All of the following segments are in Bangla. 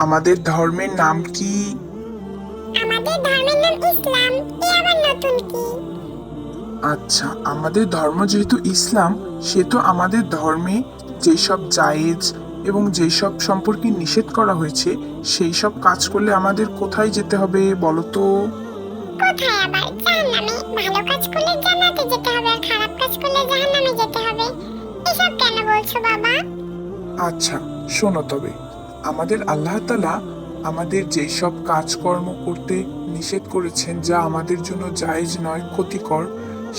আমাদের ধর্মের নাম কি? আমাদের ধর্মের নাম ইসলাম। এ আবার নতুন কি? আচ্ছা, আমাদের ধর্ম যেহেতু ইসলাম, সেহেতু আমাদের ধর্মে যেসব জায়েজ এবং যেসব সম্পর্কে নিষেধ করা হয়েছে সেই সব কাজ করলে আমাদের কোথায় যেতে হবে বলো তো? কোথায় আবার? জাহান্নামে। ভালো কাজ করলে জান্নাতে যেতে হবে, আর খারাপ কাজ করলে জাহান্নামে যেতে হবে। এসব কেন বলছো বাবা? আচ্ছা, শোনো তবে, আমাদের আল্লাহ তাআলা আমাদের যেসব কাজকর্ম করতে নিষেধ করেছেন যা আমাদের জন্য জায়েজ নয়, ক্ষতিকর,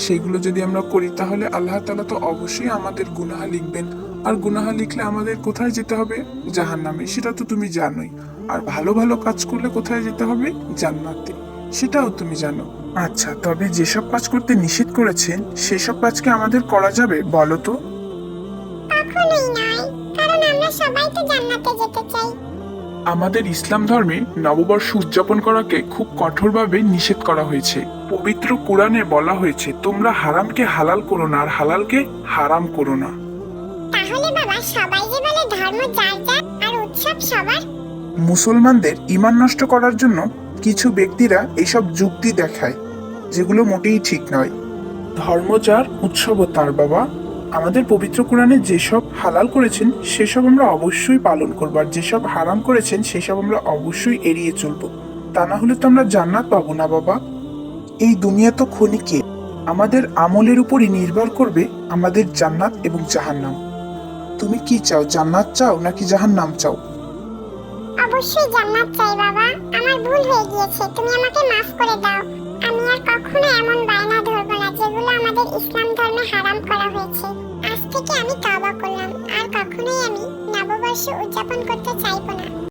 সেগুলো যদি আমরা করি তাহলে আল্লাহ তাআলা তো অবশ্যই আমাদের গুনাহ লিখবেন। আর গুনাহ লিখলে আমাদের কোথায় যেতে হবে? জাহান্নামে, সেটা তো তুমি জানোই। আর ভালো ভালো কাজ করলে কোথায় যেতে হবে? জান্নাতে, সেটাও তুমি জানো। আচ্ছা, তবে যেসব কাজ করতে নিষেধ করেছেন সেসব কাজকে আমাদের করা যাবে বলো তো? কখনোই নয়, কারণ আমরা সবাই তো জান্নাতে যেতে চাই। আমাদের ইসলাম ধর্মে নববর্ষ উদযাপন করাকে খুব কঠোরভাবে নিষেধ করা হয়েছে। পবিত্র কোরআনে বলা হয়েছে, তোমরা হারামকে হালাল করো না আর হালালকে হারাম করো না। তাহলে বাবা, সবাই যে বলে ধর্ম যার যার আর উৎসব সবার। মুসলমানদের ঈমান নষ্ট করার জন্য কিছু ব্যক্তিরা এইসব যুক্তি দেখায়, যেগুলো মোটেই ঠিক নয়। ধর্ম যার, উৎসবও তার বাবা। আমাদের পবিত্র কোরআনে যেসব হালাল করেছেন সেসব আমরা অবশ্যই পালন করবো, আর যেসব হারাম করেছেন সেসব আমরা অবশ্যই এড়িয়ে চলবো। তা না হলে তো আমরা জান্নাত পাবো না বাবা। এই দুনিয়া তো ক্ষণিকের, আমাদের আমলের উপরই নির্ভর করবে আমাদের জান্নাত এবং জাহান্নাম। তুমি কি চাও, জান্নাত চাও নাকি জাহান্নাম চাও? অবশ্যই জান্নাত চাই বাবা। আমার ভুল হয়ে গিয়েছে, তুমি আমাকে মাফ করে দাও। আমি আর কখনো এমন বায়না ধরবো না যেগুলো আমাদের ইসলাম ধর্মে হারাম করা হয়েছে। আজ থেকে আমি তওবা করলাম, আর কখনোই আমি নববর্ষ উদযাপন করতে চাইবো না।